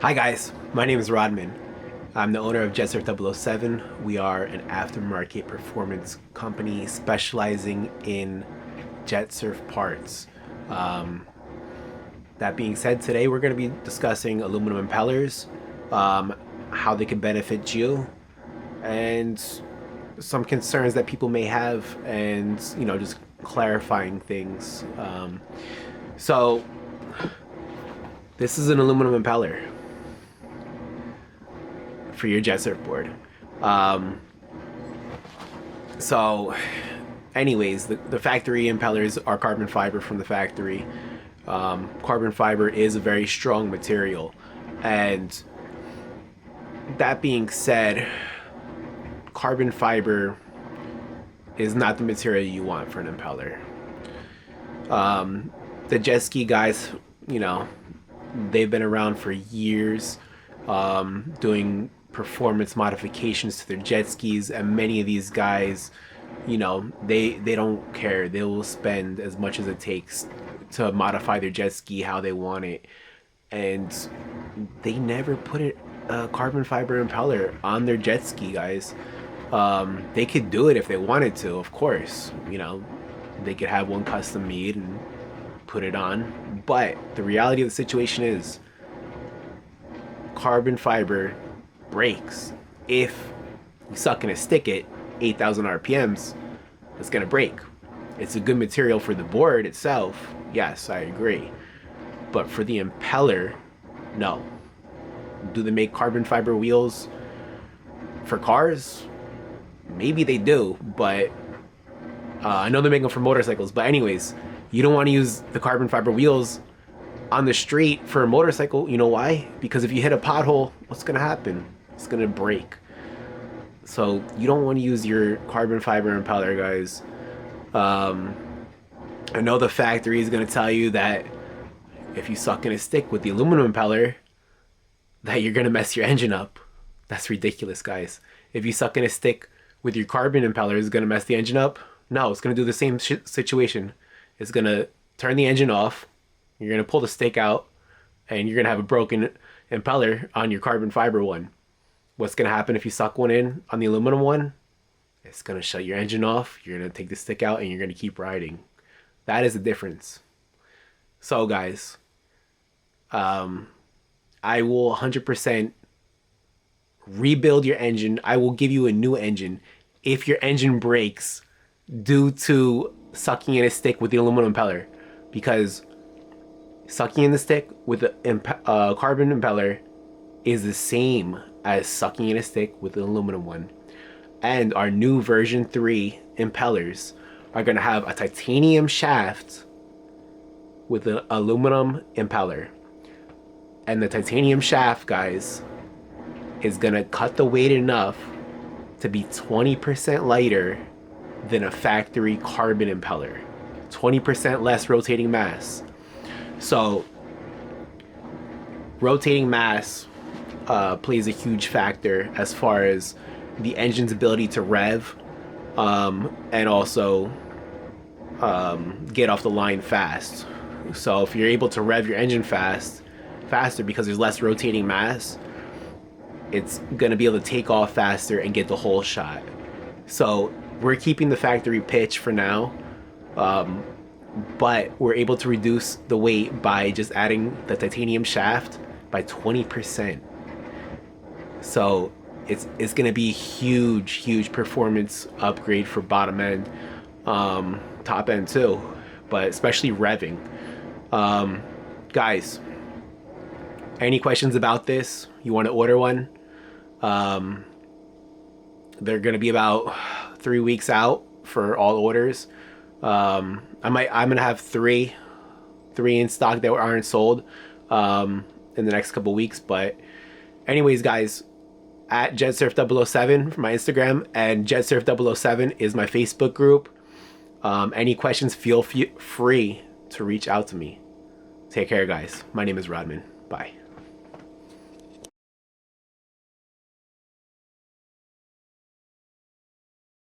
Hi guys, my name is Rodman. I'm the owner of Jetsurf 007. We are an aftermarket performance company specializing in jet surf parts. Um, that being said, today we're going to be discussing aluminum impellers, how they can benefit you, and some concerns that people may have, and just clarifying things. So this is an aluminum impeller for your jet surfboard. So anyways, the factory impellers are carbon fiber from the factory. Carbon fiber is a very strong material, and that being said, carbon fiber is not the material you want for an impeller. The jet ski guys, they've been around for years, doing performance modifications to their jet skis, and many of these guys, they don't care. They will spend as much as it takes to modify their jet ski how they want it, and they never put a carbon fiber impeller on their jet ski, guys. They could do it if they wanted to, of course. They could have one custom made and put it on, but the reality of the situation is carbon fiber breaks. If you suck in a stick at 8,000 RPMs, it's gonna break. It's a good material for the board itself, yes, I agree, but for the impeller, no. Do they make carbon fiber wheels for cars? Maybe they do, but I know they make them for motorcycles. But anyways, you don't want to use the carbon fiber wheels on the street for a motorcycle. You know why? Because if you hit a pothole, what's gonna happen? It's gonna break. So you don't want to use your carbon fiber impeller, guys. I know the factory is gonna tell you that if you suck in a stick with the aluminum impeller, that you're gonna mess your engine up. That's ridiculous, guys. If you suck in a stick with your carbon impeller, is it gonna mess the engine up? No, it's gonna do the same situation. It's gonna turn the engine off. You're gonna pull the stick out, and you're gonna have a broken impeller on your carbon fiber one. What's gonna happen if you suck one in on the aluminum one? It's gonna shut your engine off. You're gonna take the stick out, and you're gonna keep riding. That is the difference. So, guys, I will 100% rebuild your engine. I will give you a new engine if your engine breaks due to sucking in a stick with the aluminum impeller, because sucking in the stick with a carbon impeller is the same as sucking in a stick with an aluminum one. And our new version 3 impellers are going to have a titanium shaft with an aluminum impeller. And the titanium shaft, guys, is going to cut the weight enough to be 20% lighter than a factory carbon impeller. 20% less rotating mass. So rotating mass plays a huge factor as far as the engine's ability to rev, and also get off the line fast. So if you're able to rev your engine faster because there's less rotating mass, it's gonna be able to take off faster and get the whole shot. So we're keeping the factory pitch for now, but we're able to reduce the weight by just adding the titanium shaft by 20%. So it's gonna be a huge performance upgrade for bottom end, top end too, but especially revving. Guys, any questions about this? You want to order one? They're gonna be about 3 weeks out for all orders. I'm gonna have three in stock that aren't sold in the next couple weeks. But anyways, guys, at Jetsurf 007 for my Instagram, and Jetsurf 007 is my Facebook group. Any questions, feel free to reach out to me. Take care, guys. My name is Rodman. Bye.